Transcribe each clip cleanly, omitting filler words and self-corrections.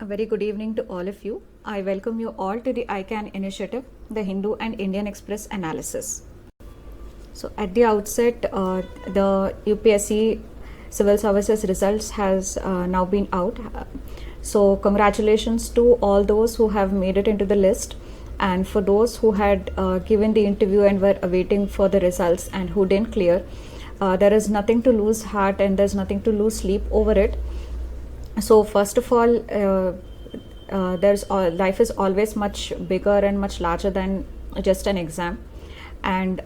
A very good evening to all of you. I welcome you all to the ICANN initiative, the Hindu and Indian Express analysis. So at the outset, the UPSC Civil Services results has now been out. So congratulations to all those who have made it into the list, and for those who had given the interview and were awaiting for the results and who didn't clear, there is nothing to lose heart and there's nothing to lose sleep over it. So first of all, life is always much bigger and much larger than just an exam, and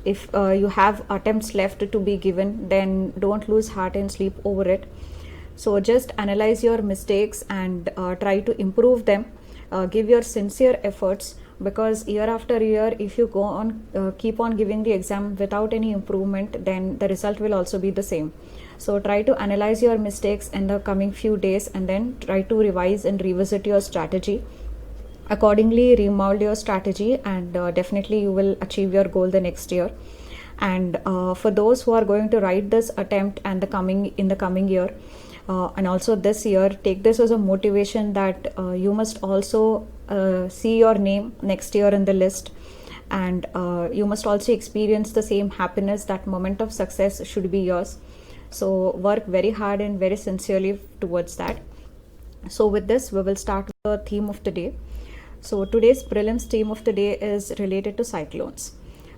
if you have attempts left to be given, then don't lose heart and sleep over it. So just analyze your mistakes and try to improve them. Give your sincere efforts, because year after year, if you go on keep on giving the exam without any improvement, then the result will also be the same. So try to analyze your mistakes in the coming few days and then try to revise and revisit your strategy. Accordingly, remold your strategy, and definitely you will achieve your goal the next year. And for those who are going to write this attempt and in the coming year, and also this year, take this as a motivation that you must also see your name next year in the list, and you must also experience the same happiness. That moment of success should be yours. So work very hard and very sincerely towards that. So with this, we will start with the theme of the day. So today's prelims theme of the day is related to cyclones.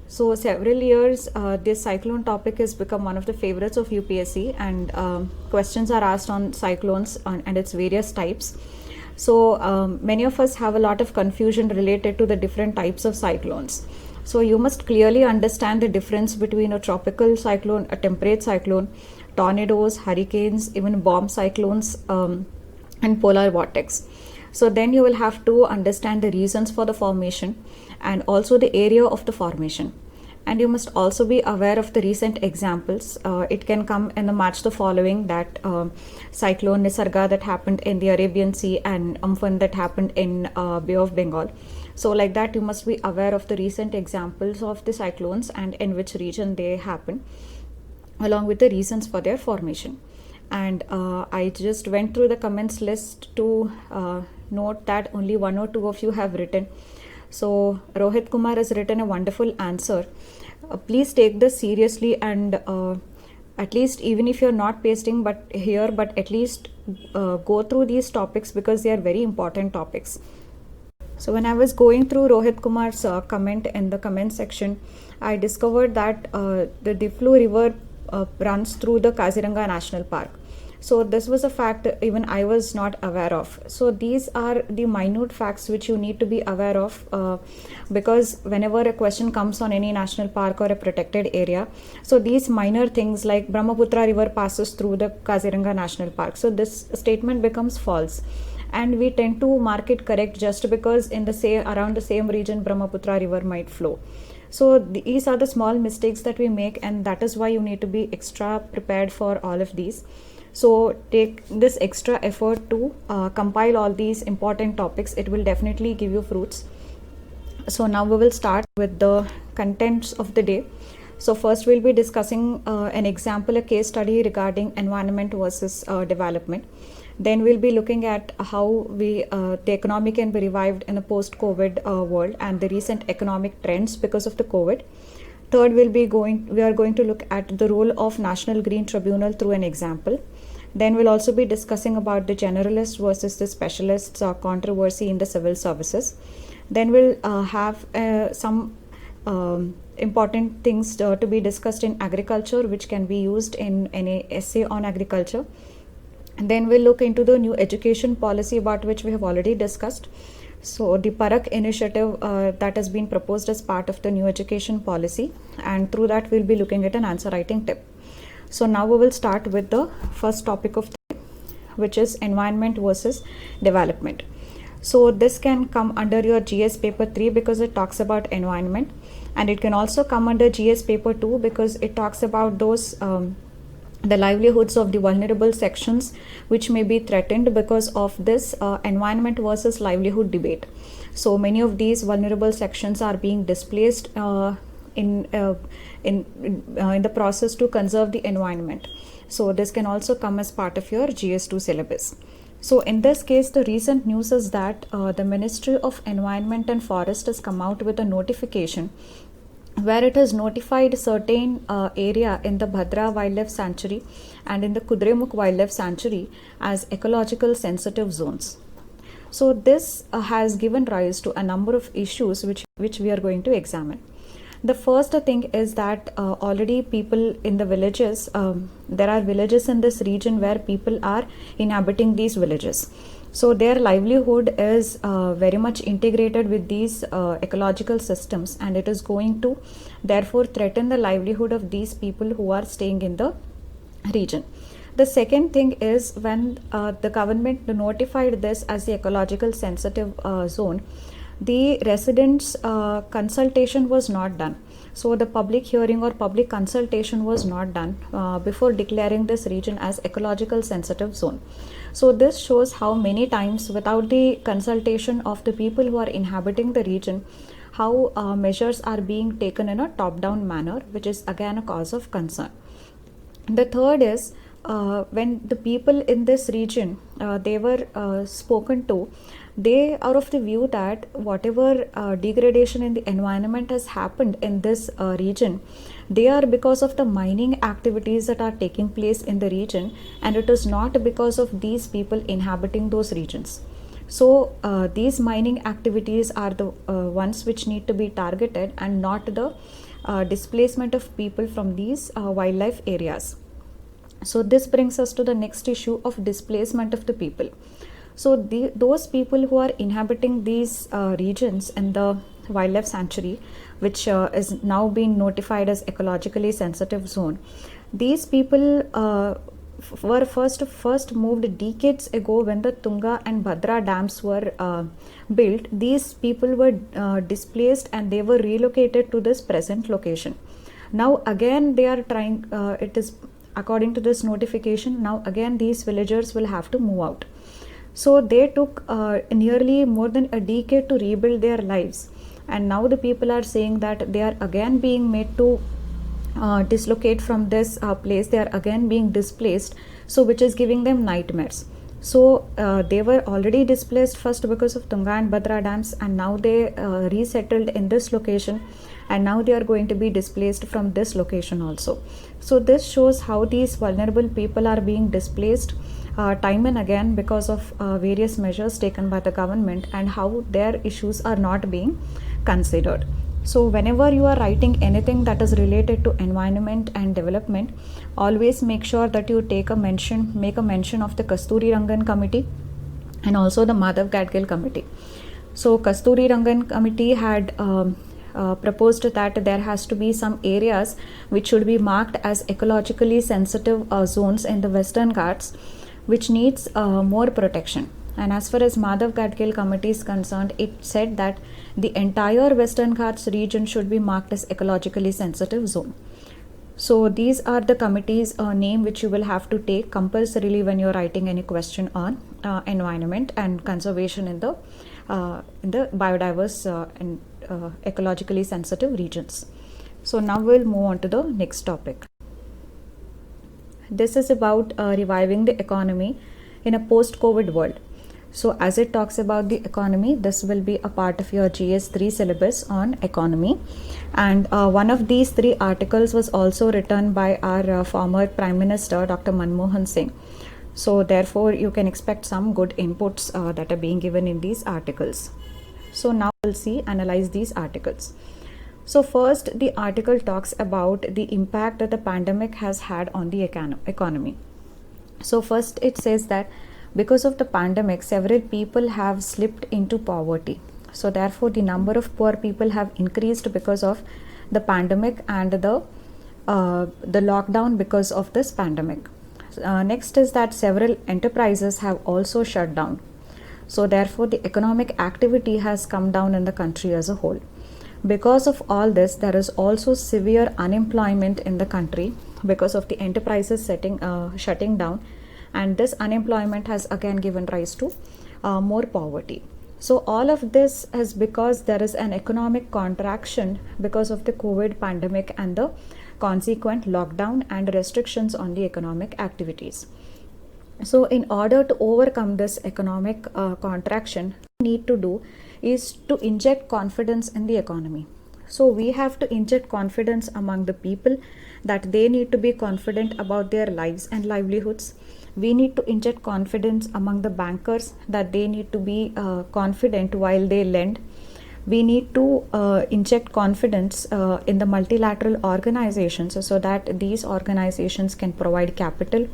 So several years, this cyclone topic has become one of the favorites of UPSC, and questions are asked on cyclones and its various types. So many of us have a lot of confusion related to the different types of cyclones. So you must clearly understand the difference between a tropical cyclone, a temperate cyclone, tornadoes, hurricanes, even bomb cyclones, and polar vortex. So then you will have to understand the reasons for the formation and also the area of the formation. And you must also be aware of the recent examples. It can come in the match the following, that cyclone Nisarga that happened in the Arabian Sea and Amphan that happened in Bay of Bengal. So like that, you must be aware of the recent examples of the cyclones and in which region they happen, along with the reasons for their formation. And I just went through the comments list to note that only one or two of you have written. So Rohit Kumar has written a wonderful answer. Please take this seriously, and at least, even if you're not pasting but here, but at least go through these topics, because they are very important topics. So when I was going through Rohit Kumar's comment in the comment section, I discovered that the Diflu River runs through the Kaziranga National Park. So this was a fact that even I was not aware of. So these are the minute facts which you need to be aware of, because whenever a question comes on any national park or a protected area, so these minor things like Brahmaputra River passes through the Kaziranga National Park, so this statement becomes false. And we tend to mark it correct just because in the around the same region Brahmaputra River might flow. So these are the small mistakes that we make, and that is why you need to be extra prepared for all of these. So take this extra effort to compile all these important topics. It will definitely give you fruits. So now we will start with the contents of the day. So first we'll be discussing an example, a case study regarding environment versus development. Then we'll be looking at how the economy can be revived in a post-COVID world and the recent economic trends because of the COVID. Third, we are going to look at the role of National Green Tribunal through an example. Then we'll also be discussing about the generalists versus the specialists controversy in the civil services. Then we'll have some important things to be discussed in agriculture, which can be used in any essay on agriculture. And then we'll look into the new education policy, about which we have already discussed. So the Parak initiative that has been proposed as part of the new education policy, and through that we'll be looking at an answer writing tip. So now we will start with the first topic of the day, which is environment versus development. So this can come under your GS paper 3 because it talks about environment, and it can also come under GS paper 2 because it talks about those the livelihoods of the vulnerable sections which may be threatened because of this environment versus livelihood debate. So many of these vulnerable sections are being displaced in the process to conserve the environment. So this can also come as part of your GS2 syllabus. So in this case, the recent news is that the Ministry of Environment and Forest has come out with a notification where it has notified certain area in the Bhadra Wildlife Sanctuary and in the Kudremukh Wildlife Sanctuary as ecological sensitive zones. So this has given rise to a number of issues which we are going to examine. The first thing is that already people in the villages, there are villages in this region where people are inhabiting these villages. So their livelihood is very much integrated with these ecological systems, and it is going to therefore threaten the livelihood of these people who are staying in the region. The second thing is when the government notified this as the ecological sensitive zone, the residents consultation was not done. So the public hearing or public consultation was not done before declaring this region as ecological sensitive zone. So this shows how many times without the consultation of the people who are inhabiting the region, how measures are being taken in a top-down manner, which is again a cause of concern. The third is when the people in this region they were spoken to, they are of the view that whatever degradation in the environment has happened in this region, they are because of the mining activities that are taking place in the region, and it is not because of these people inhabiting those regions. So these mining activities are the ones which need to be targeted, and not the displacement of people from these wildlife areas. So this brings us to the next issue of displacement of the people. So those people who are inhabiting these regions in the wildlife sanctuary, which is now being notified as ecologically sensitive zone, these people were first moved decades ago when the Tunga and Bhadra dams were built. These people were displaced and they were relocated to this present location. Now again they are trying, it is according to this notification, now again these villagers will have to move out. So they took nearly more than a decade to rebuild their lives, and now the people are saying that they are again being made to dislocate from this place, they are again being displaced, so which is giving them nightmares. So they were already displaced first because of Tunga and Bhadra dams, and now they resettled in this location, and now they are going to be displaced from this location also. So this shows how these vulnerable people are being displaced time and again because of various measures taken by the government, and how their issues are not being considered. So whenever you are writing anything that is related to environment and development, always make sure that you make a mention of the Kasturi Rangan committee and also the Madhav Gadgil committee. So Kasturi Rangan committee had proposed that there has to be some areas which should be marked as ecologically sensitive zones in the Western Ghats, which needs more protection. And as far as Madhav Gadgil committee is concerned, it said that the entire Western Ghats region should be marked as ecologically sensitive zone. So these are the committees name which you will have to take compulsorily when you're writing any question on environment and conservation in the biodiverse and ecologically sensitive regions. So now we'll move on to the next topic. This is about reviving the economy in a post-COVID world. So as it talks about the economy, this will be a part of your GS3 syllabus on economy. And one of these 3 articles was also written by our former Prime Minister, Dr. Manmohan Singh. So therefore, you can expect some good inputs that are being given in these articles. So now we'll analyze these articles. So first, the article talks about the impact that the pandemic has had on the economy. So first it says that because of the pandemic, several people have slipped into poverty. So therefore, the number of poor people have increased because of the pandemic and the lockdown because of this pandemic. Next is that several enterprises have also shut down. So therefore, the economic activity has come down in the country as a whole. Because of all this, there is also severe unemployment in the country because of the enterprises shutting down, and this unemployment has again given rise to more poverty. So all of this is because there is an economic contraction because of the COVID pandemic and the consequent lockdown and restrictions on the economic activities. So, in order to overcome this economic contraction, what we need to do is to inject confidence in the economy. So, we have to inject confidence among the people that they need to be confident about their lives and livelihoods. We need to inject confidence among the bankers that they need to be confident while they lend. We need to inject confidence in the multilateral organizations so that these organizations can provide capital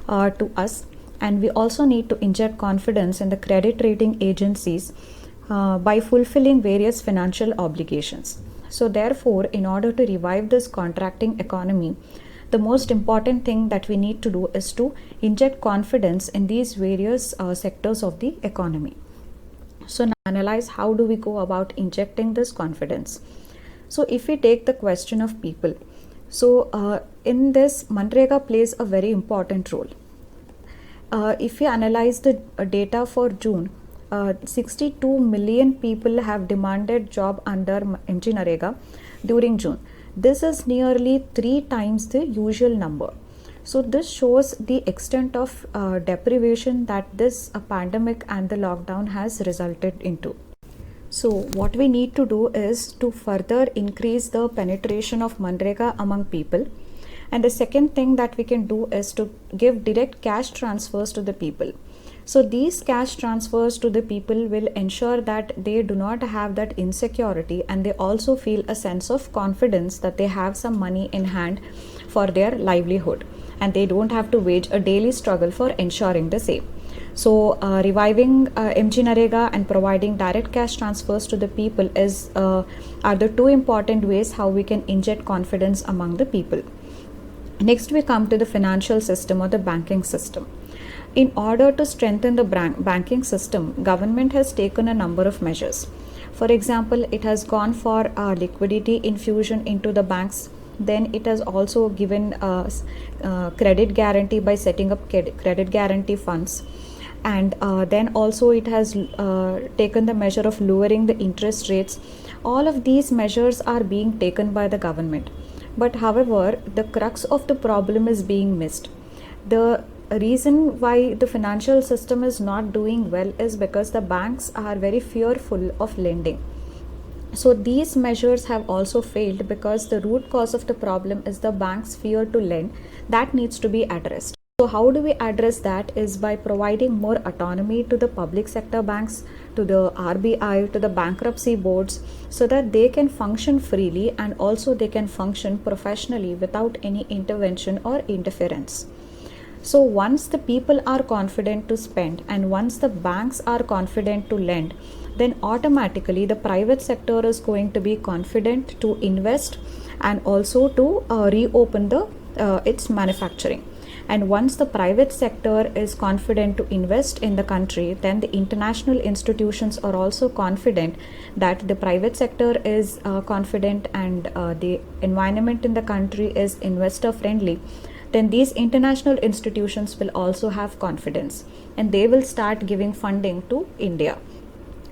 to us. And we also need to inject confidence in the credit rating agencies by fulfilling various financial obligations. So, therefore, in order to revive this contracting economy, the most important thing that we need to do is to inject confidence in these various sectors of the economy. So, now analyze how do we go about injecting this confidence. So, if we take the question of people, so in this, Manrega plays a very important role. If we analyze the data for June, 62 million people have demanded job under MGNREGA during June. This is nearly 3 times the usual number. So this shows the extent of deprivation that this pandemic and the lockdown has resulted into. So what we need to do is to further increase the penetration of Manrega among people. And the second thing that we can do is to give direct cash transfers to the people. So these cash transfers to the people will ensure that they do not have that insecurity, and they also feel a sense of confidence that they have some money in hand for their livelihood, and they don't have to wage a daily struggle for ensuring the same. So reviving MGNREGA and providing direct cash transfers to the people are the two important ways how we can inject confidence among the people. Next, we come to the financial system or the banking system. In order to strengthen the banking system, government has taken a number of measures. For example, it has gone for liquidity infusion into the banks. Then it has also given credit guarantee by setting up credit guarantee funds. And then also it has taken the measure of lowering the interest rates. All of these measures are being taken by the government. But however, the crux of the problem is being missed. The reason why the financial system is not doing well is because the banks are very fearful of lending. So these measures have also failed because the root cause of the problem is the banks' fear to lend. That needs to be addressed. So how do we address that is by providing more autonomy to the public sector banks, to the RBI, to the bankruptcy boards, so that they can function freely and also they can function professionally without any intervention or interference. So once the people are confident to spend and once the banks are confident to lend, then automatically the private sector is going to be confident to invest and also to reopen its manufacturing. And once the private sector is confident to invest in the country, then the international institutions are also confident that the private sector is confident and the environment in the country is investor friendly. Then these international institutions will also have confidence and they will start giving funding to India.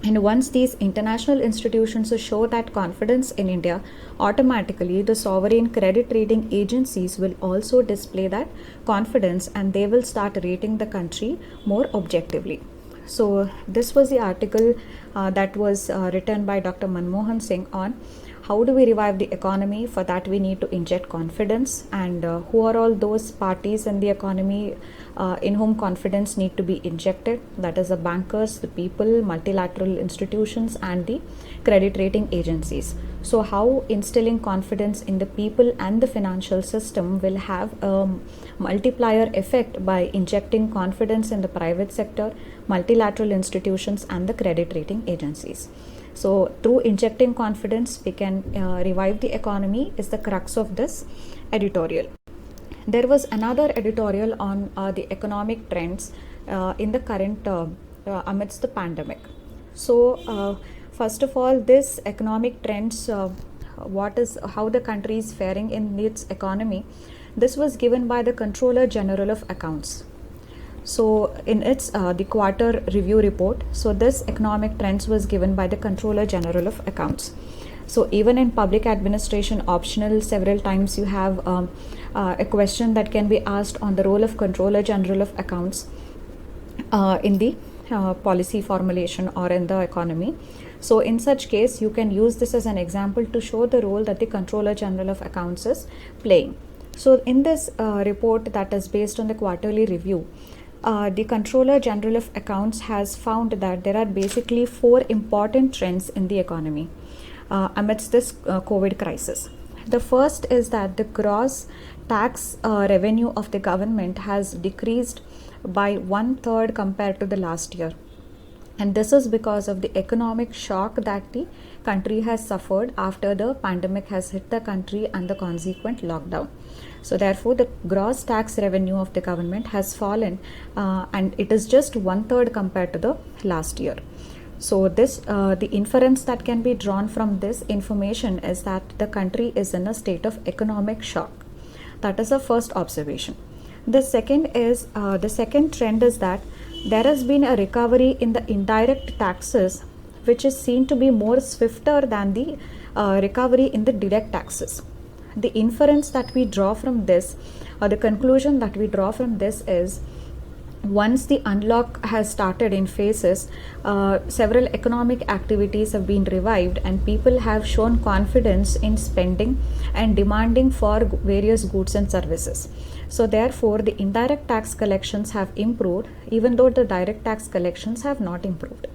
And once these international institutions show that confidence in India, automatically the sovereign credit rating agencies will also display that confidence and they will start rating the country more objectively. So this was the article that was written by Dr. Manmohan Singh on how do we revive the economy. For that we need to inject confidence, and who are all those parties in the economy in whom confidence need to be injected. That is the bankers, the people, multilateral institutions and the credit rating agencies. So how instilling confidence in the people and the financial system will have a multiplier effect by injecting confidence in the private sector, multilateral institutions and the credit rating agencies. So through injecting confidence, we can revive the economy is the crux of this editorial. There was another editorial on the economic trends in the current amidst the pandemic. So first of all, this economic trends, how the country is faring in its economy. This was given by the Controller General of Accounts. So in its the quarter review report, so this economic trends was given by the Controller General of Accounts. So even in public administration optional, several times you have a question that can be asked on the role of Controller General of Accounts in the policy formulation or in the economy. So in such case, you can use this as an example to show the role that the Controller General of Accounts is playing. So in this report that is based on the quarterly review, the Controller General of Accounts has found that there are basically 4 important trends in the economy amidst this COVID crisis. The first is that the gross tax revenue of the government has decreased by 1/3 compared to the last year. And this is because of the economic shock that the country has suffered after the pandemic has hit the country and the consequent lockdown. So therefore, the gross tax revenue of the government has fallen and it is just 1/3 compared to the last year. So this the inference that can be drawn from this information is that the country is in a state of economic shock. That is the first observation. The second trend is that there has been a recovery in the indirect taxes, which is seen to be more swifter than the recovery in the direct taxes. The inference that we draw from this, or the conclusion that we draw from this, is once the unlock has started in phases, several economic activities have been revived and people have shown confidence in spending and demanding for various goods and services. So therefore, the indirect tax collections have improved, even though the direct tax collections have not improved.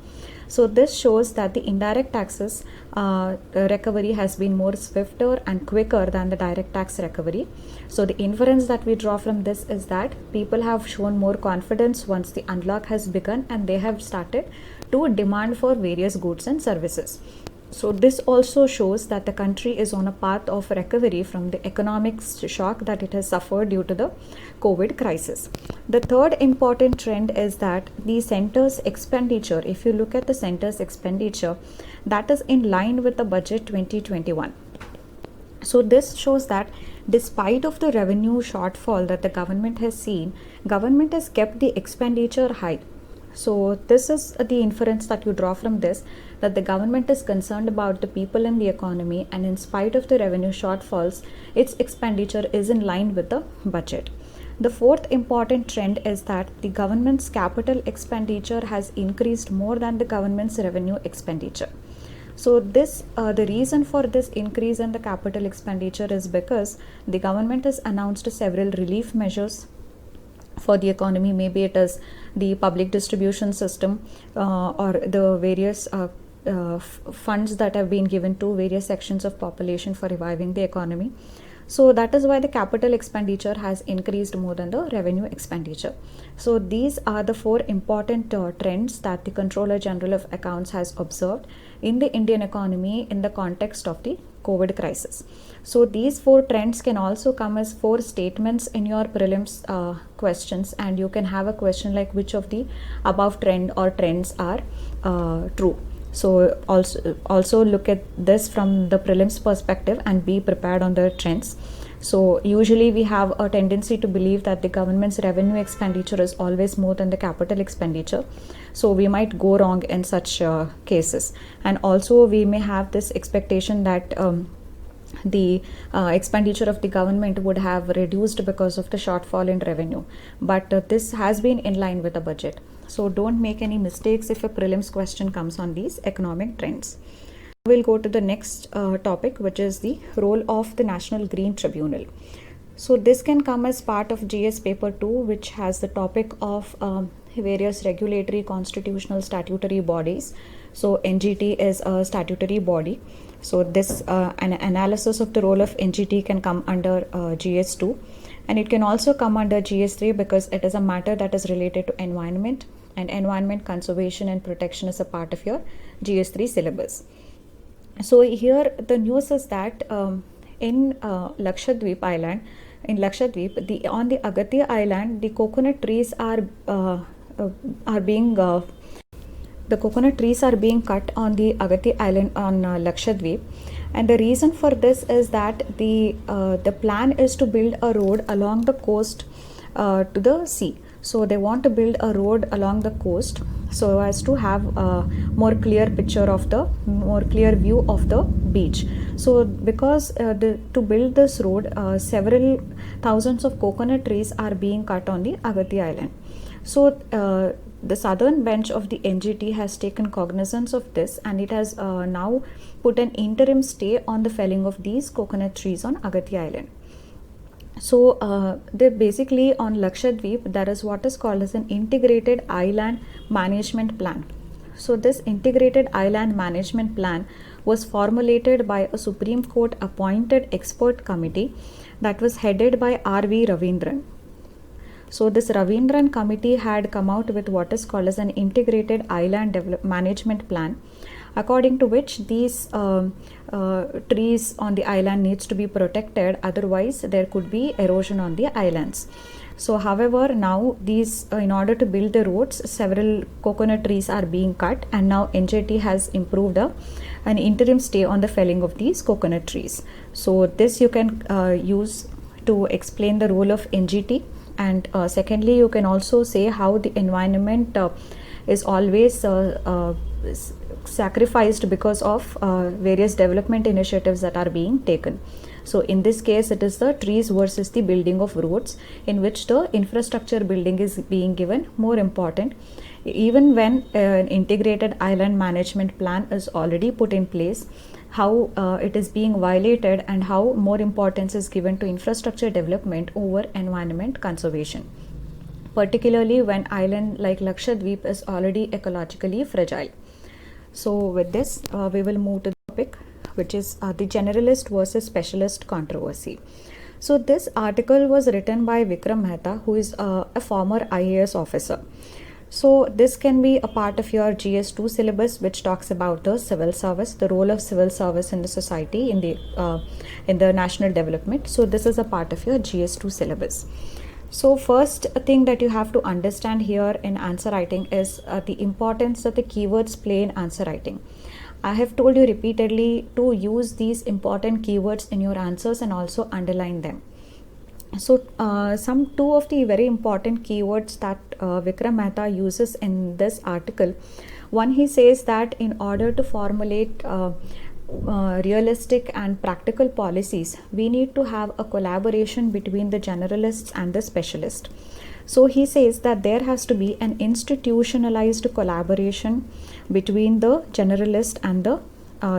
So this shows that the indirect taxes recovery has been more swifter and quicker than the direct tax recovery. So the inference that we draw from this is that people have shown more confidence once the unlock has begun and they have started to demand for various goods and services. So this also shows that the country is on a path of recovery from the economic shock that it has suffered due to the COVID crisis. The third important trend is that the centre's expenditure, if you look at the centre's expenditure, that is in line with the budget 2021. So this shows that despite of the revenue shortfall that the government has seen, government has kept the expenditure high. So this is the inference that you draw from this, that the government is concerned about the people in the economy, and in spite of the revenue shortfalls, its expenditure is in line with the budget. The fourth important trend is that the government's capital expenditure has increased more than the government's revenue expenditure. So this the reason for this increase in the capital expenditure is because the government has announced several relief measures for the economy. Maybe it is the public distribution system or the various funds that have been given to various sections of population for reviving the economy. So that is why the capital expenditure has increased more than the revenue expenditure. So these are the 4 important trends that the Controller General of Accounts has observed in the Indian economy in the context of the COVID crisis. So these 4 trends can also come as 4 statements in your prelims questions, and you can have a question like which of the above trend or trends are true. So also look at this from the prelims perspective and be prepared on the trends. So usually we have a tendency to believe that the government's revenue expenditure is always more than the capital expenditure. So we might go wrong in such cases. And also we may have this expectation that the expenditure of the government would have reduced because of the shortfall in revenue. But this has been in line with the budget. So don't make any mistakes if a prelims question comes on these economic trends. We'll go to the next topic, which is the role of the National Green Tribunal. So this can come as part of GS paper 2, which has the topic of various regulatory, constitutional, statutory bodies. So NGT is a statutory body. So this an analysis of the role of NGT can come under GS2, and it can also come under GS3 because it is a matter that is related to environment, and environment conservation and protection is a part of your GS3 syllabus. So here the news is that in Lakshadweep Island, on the Agathia Island, the coconut trees are being cut on the Agathia Island on Lakshadweep, and the reason for this is that the plan is to build a road along the coast to the sea. So they want to build a road along the coast so as to have a more clear view of the beach. So because to build this road, several thousands of coconut trees are being cut on the Agathi Island. So the southern bench of the NGT has taken cognizance of this, and it has now put an interim stay on the felling of these coconut trees on Agathi Island. So they basically on Lakshadweep there is what is called as an integrated island management plan. So this integrated island management plan was formulated by a Supreme Court appointed expert committee that was headed by R.V. Ravindran. So this Ravindran committee had come out with what is called as an integrated island management plan, according to which these trees on the island needs to be protected, otherwise there could be erosion on the islands. So however, now these in order to build the roads, several coconut trees are being cut, and now NJT has improved an interim stay on the felling of these coconut trees. So this you can use to explain the role of NGT. And secondly, you can also say how the environment is always sacrificed because of various development initiatives that are being taken. So in this case, it is the trees versus the building of roads, in which the infrastructure building is being given more important. Even when an integrated island management plan is already put in place, how it is being violated and how more importance is given to infrastructure development over environment conservation, particularly when island like Lakshadweep is already ecologically fragile. So with this, we will move to the topic, which is the generalist versus specialist controversy. So this article was written by Vikram Mehta, who is a former IAS officer. So this can be a part of your GS2 syllabus, which talks about the civil service, the role of civil service in the society, in the national development. So this is a part of your GS2 syllabus. So first thing that you have to understand here in answer writing is the importance that the keywords play in answer writing. I have told you repeatedly to use these important keywords in your answers and also underline them. So some two of the very important keywords that Vikram Mehta uses in this article. One, he says that in order to formulate realistic and practical policies, we need to have a collaboration between the generalists and the specialists. So he says that there has to be an institutionalized collaboration between the generalist and the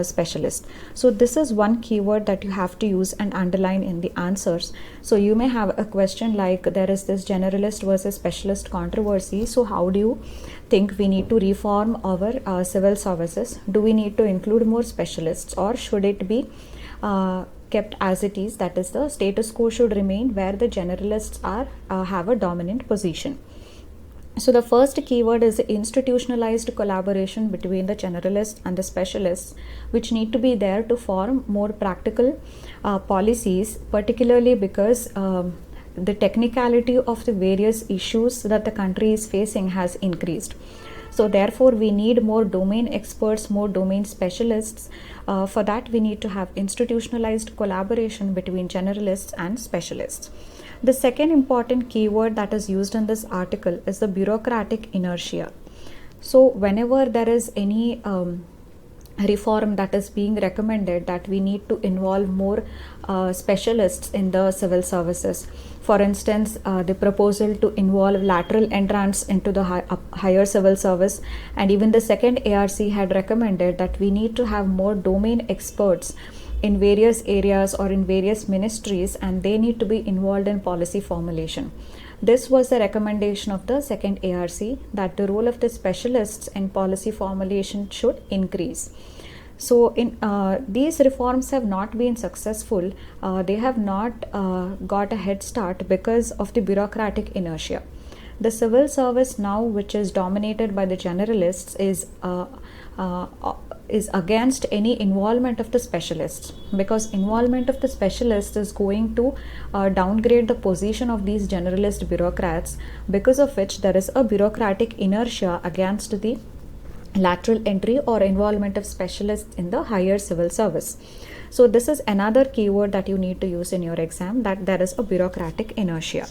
specialist. So this is one keyword that you have to use and underline in the answers. So you may have a question like, there is this generalist versus specialist controversy. So how do you think we need to reform our civil services? Do we need to include more specialists, or should it be kept as it is? That is, the status quo should remain where the generalists have a dominant position. So the first keyword is institutionalized collaboration between the generalists and the specialists, which need to be there to form more practical policies, particularly because the technicality of the various issues that the country is facing has increased. So therefore, we need more domain experts, more domain specialists. For that, we need to have institutionalized collaboration between generalists and specialists. The second important keyword that is used in this article is the bureaucratic inertia. So whenever there is any reform that is being recommended, that we need to involve more specialists in the civil services. For instance, the proposal to involve lateral entrance into the higher civil service, and even the second ARC had recommended that we need to have more domain experts in various areas or in various ministries, and they need to be involved in policy formulation. This was the recommendation of the second ARC, that the role of the specialists in policy formulation should increase. So in these reforms have not been successful. They have not got a head start because of the bureaucratic inertia. The civil service now, which is dominated by the generalists, is against any involvement of the specialists, because involvement of the specialists is going to downgrade the position of these generalist bureaucrats, because of which there is a bureaucratic inertia against the lateral entry or involvement of specialists in the higher civil service. So this is another keyword that you need to use in your exam, that there is a bureaucratic inertia.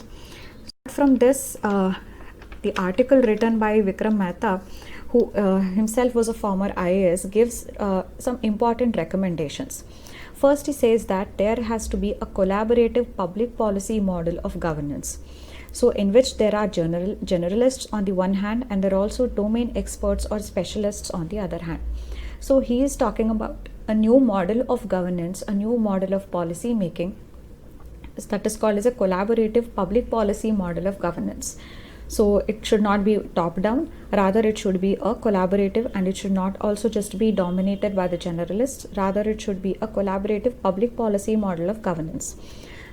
From this, The article written by Vikram Mehta, who himself was a former IAS, gives some important recommendations. First, he says that there has to be a collaborative public policy model of governance. So, in which there are generalists on the one hand, and there are also domain experts or specialists on the other hand. So, he is talking about a new model of governance, a new model of policy making, that is called as a collaborative public policy model of governance. So it should not be top down, rather it should be a collaborative, and it should not also just be dominated by the generalists, rather it should be a collaborative public policy model of governance.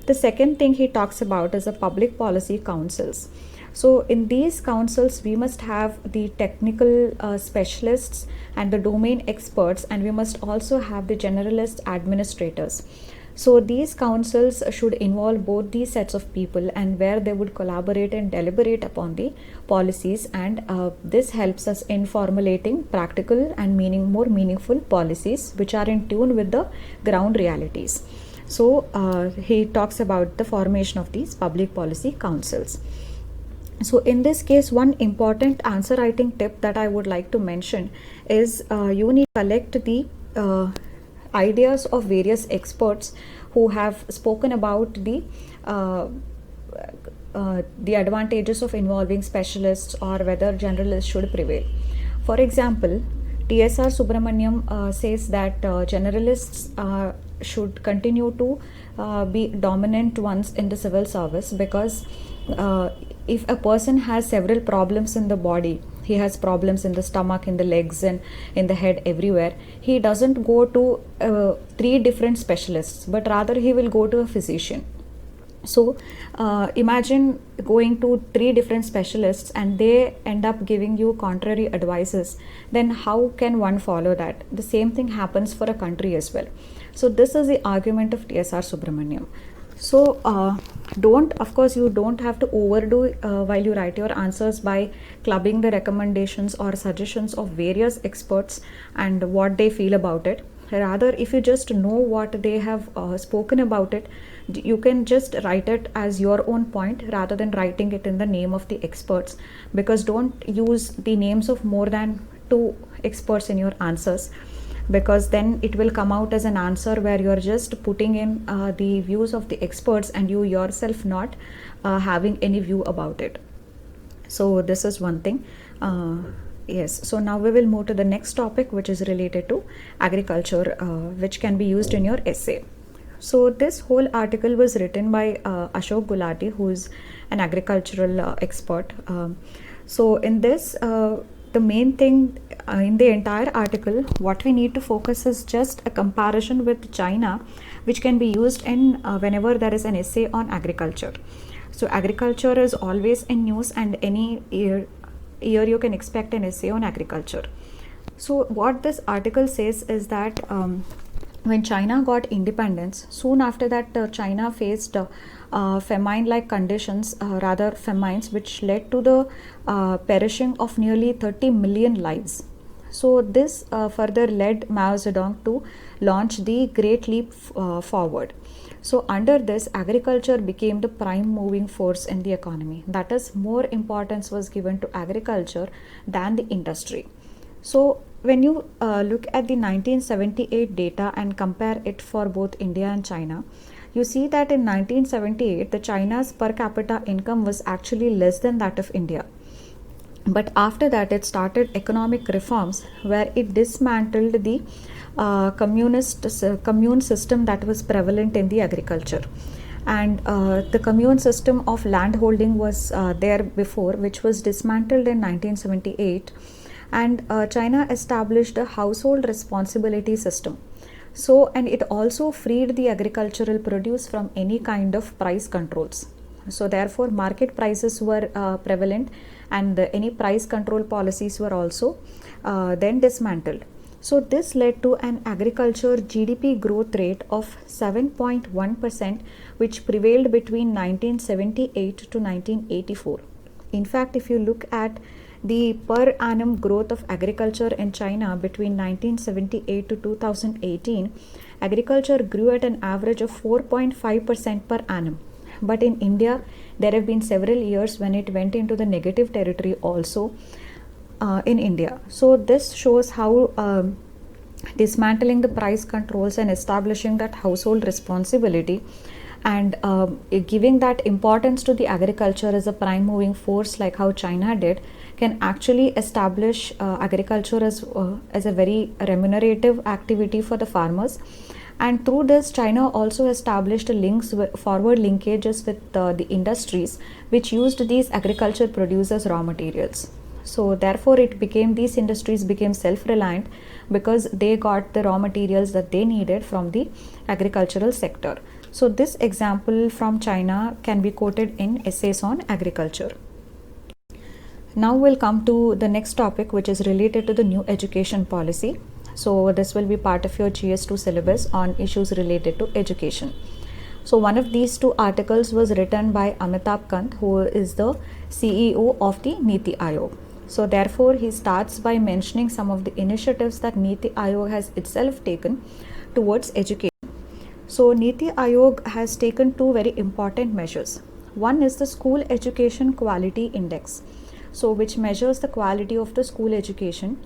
The second thing he talks about is the public policy councils. So in these councils, we must have the technical specialists and the domain experts, and we must also have the generalist administrators. So these councils should involve both these sets of people, and where they would collaborate and deliberate upon the policies, and this helps us in formulating practical and more meaningful policies which are in tune with the ground realities. So he talks about the formation of these public policy councils. So in this case, one important answer writing tip that I would like to mention is you need to collect the ideas of various experts who have spoken about the advantages of involving specialists, or whether generalists should prevail. For example, TSR Subramaniam says that generalists should continue to be dominant ones in the civil service, because if a person has several problems in the body, he has problems in the stomach, in the legs, and in the head, everywhere, he doesn't go to 3 different specialists, but rather he will go to a physician. So imagine going to 3 different specialists and they end up giving you contrary advices. Then how can one follow that? The same thing happens for a country as well. So this is the argument of TSR Subramaniam. So of course you don't have to overdo while you write your answers by clubbing the recommendations or suggestions of various experts and what they feel about it. Rather, if you just know what they have spoken about it, you can just write it as your own point rather than writing it in the name of the experts, because don't use the names of more than 2 experts in your answers, because then it will come out as an answer where you are just putting in the views of the experts and you yourself not having any view about it. So this is one thing. Yes, so now we will move to the next topic, which is related to agriculture, which can be used in your essay. So this whole article was written by Ashok Gulati, who is an agricultural expert. So in this, the main thing in the entire article, what we need to focus is just a comparison with China, which can be used in whenever there is an essay on agriculture. So agriculture is always in news, and any year you can expect an essay on agriculture. So what this article says is that when China got independence, soon after that China faced famine-like conditions, rather famines, which led to the perishing of nearly 30 million lives. So this further led Mao Zedong to launch the Great Leap Forward. So under this, agriculture became the prime moving force in the economy. That is, more importance was given to agriculture than the industry. So when you look at the 1978 data and compare it for both India and China, you see that in 1978, the China's per capita income was actually less than that of India. But after that, it started economic reforms where it dismantled the commune system that was prevalent in the agriculture. And the commune system of land holding was there before, which was dismantled in 1978. And China established a household responsibility system. So, and it also freed the agricultural produce from any kind of price controls. So therefore, market prices were prevalent, and any price control policies were also then dismantled. So this led to an agriculture GDP growth rate of 7.1%, which prevailed between 1978 to 1984. In fact, if you look at the per annum growth of agriculture in China between 1978 to 2018, agriculture grew at an average of 4.5% per annum, but in India there have been several years when it went into the negative territory also in India. So this shows how dismantling the price controls and establishing that household responsibility and giving that importance to the agriculture as a prime moving force, like how China did, can actually establish agriculture as a very remunerative activity for the farmers. And through this, China also established links forward linkages with the industries which used these agriculture produce as raw materials. So therefore these industries became self-reliant because they got the raw materials that they needed from the agricultural sector. So this example from China can be quoted in essays on agriculture. Now we'll come to the next topic, which is related to the new education policy. So this will be part of your GS2 syllabus on issues related to education. So one of these two articles was written by Amitabh Kant, who is the CEO of the Niti Aayog. So therefore he starts by mentioning some of the initiatives that Niti Aayog has itself taken towards education. So Niti Aayog has taken two very important measures. One is the School Education Quality Index, so which measures the quality of the school education.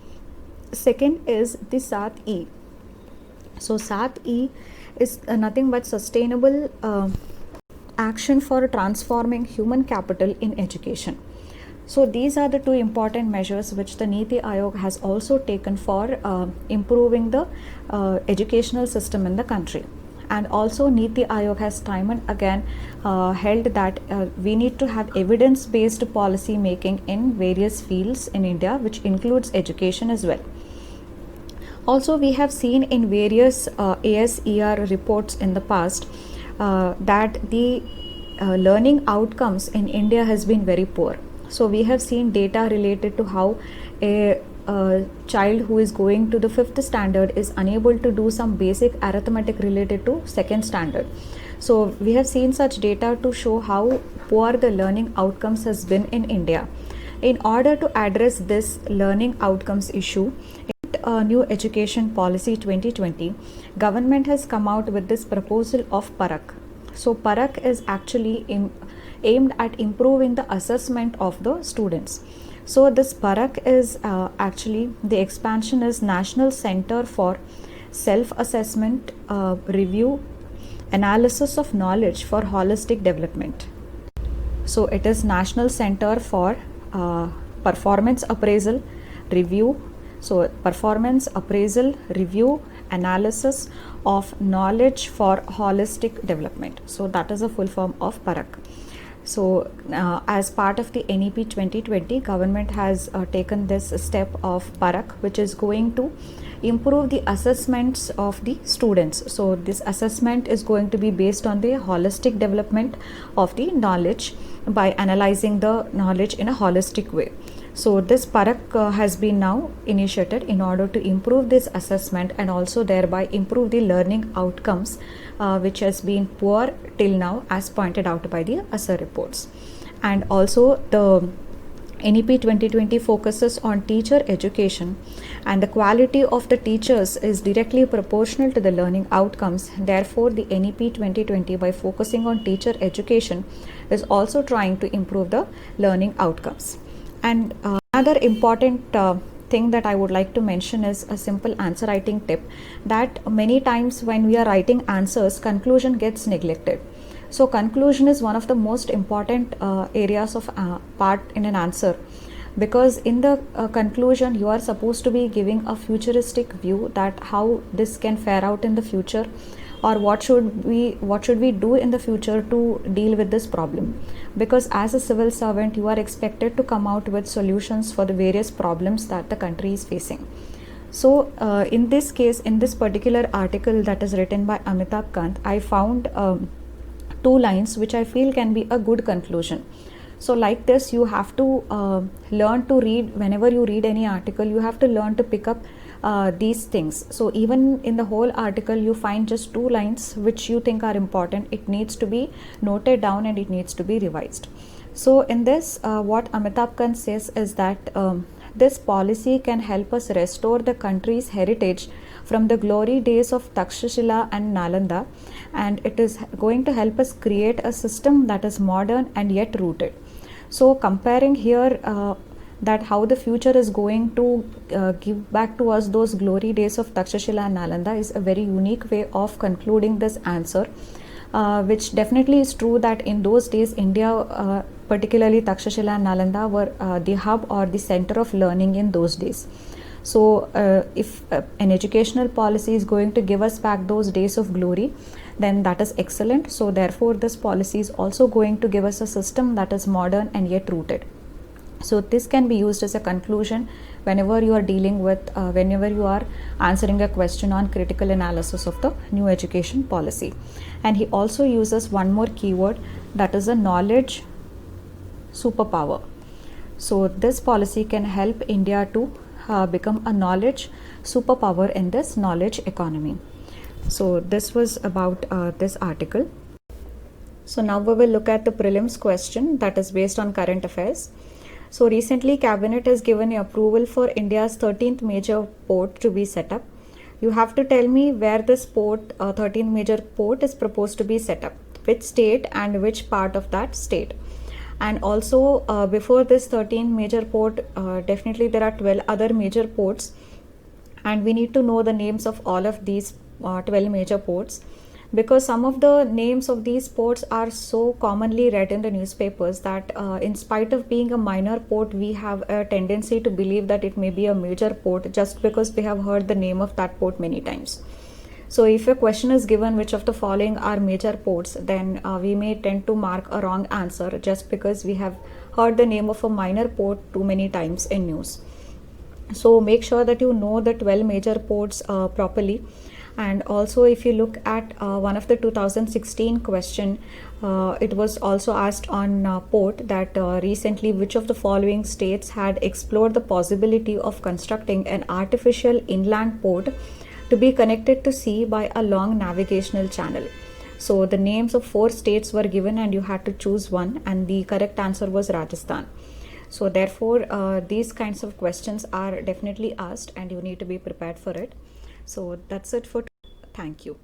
Second is the SAT-E. So SAT-E is nothing but sustainable action for transforming human capital in education. So these are the two important measures which the Niti Aayog has also taken for improving the educational system in the country. And also Niti Aayog has time and again held that we need to have evidence-based policy making in various fields in India, which includes education as well. Also, we have seen in various ASER reports in the past that the learning outcomes in India has been very poor. So we have seen data related to how a child who is going to the 5th standard is unable to do some basic arithmetic related to 2nd standard. So we have seen such data to show how poor the learning outcomes has been in India. In order to address this learning outcomes issue, New Education Policy 2020, government has come out with this proposal of Parak. So Parak is actually aimed at improving the assessment of the students. So this Parak is actually the expansion is National Center for Self-Assessment, Review, Analysis of Knowledge for Holistic Development. So it is National Center for Performance Appraisal, Review. So performance appraisal, review, analysis of knowledge for holistic development. So that is a full form of Parak. So as part of the NEP 2020, government has taken this step of Parak, which is going to improve the assessments of the students. So this assessment is going to be based on the holistic development of the knowledge by analyzing the knowledge in a holistic way. So this Parak has been now initiated in order to improve this assessment and also thereby improve the learning outcomes which has been poor till now, as pointed out by the ASER reports. And also the NEP 2020 focuses on teacher education, and the quality of the teachers is directly proportional to the learning outcomes. Therefore, the NEP 2020, by focusing on teacher education, is also trying to improve the learning outcomes. And another important thing that I would like to mention is a simple answer writing tip, that many times when we are writing answers, conclusion gets neglected. So conclusion is one of the most important areas of part in an answer, because in the conclusion you are supposed to be giving a futuristic view that how this can fare out in the future, or what should we do in the future to deal with this problem. Because as a civil servant, you are expected to come out with solutions for the various problems that the country is facing. So in this case, in this particular article that is written by Amitabh Kant, I found 2 lines which I feel can be a good conclusion. So like this, you have to learn to read. Whenever you read any article, you have to learn to pick up these things. So even in the whole article, you find just 2 lines which you think are important. It needs to be noted down and it needs to be revised. So in this, what Amitabh Kant says is that this policy can help us restore the country's heritage from the glory days of Takshashila and Nalanda, and it is going to help us create a system that is modern and yet rooted. So comparing here that how the future is going to give back to us those glory days of Takshashila and Nalanda is a very unique way of concluding this answer. Which definitely is true that in those days India, particularly Takshashila and Nalanda, were the hub or the center of learning in those days. So if an educational policy is going to give us back those days of glory, then that is excellent. So therefore this policy is also going to give us a system that is modern and yet rooted. So this can be used as a conclusion whenever you are dealing with, whenever you are answering a question on critical analysis of the new education policy. And he also uses one more keyword, that is a knowledge superpower. So this policy can help India to become a knowledge superpower in this knowledge economy. So this was about this article. So now we will look at the prelims question that is based on current affairs. So recently Cabinet has given approval for India's 13th major port to be set up. You have to tell me where this port, 13th major port, is proposed to be set up, which state and which part of that state. And also before this 13th major port, definitely there are 12 other major ports, and we need to know the names of all of these 12 major ports, because some of the names of these ports are so commonly read in the newspapers that in spite of being a minor port, we have a tendency to believe that it may be a major port just because we have heard the name of that port many times. So if a question is given which of the following are major ports, then we may tend to mark a wrong answer just because we have heard the name of a minor port too many times in news. So make sure that you know the 12 major ports properly. And also if you look at one of the 2016 question, it was also asked on port that recently which of the following states had explored the possibility of constructing an artificial inland port to be connected to sea by a long navigational channel. So the names of 4 states were given and you had to choose one, and the correct answer was Rajasthan. So therefore these kinds of questions are definitely asked and you need to be prepared for it. So that's it for today. Thank you.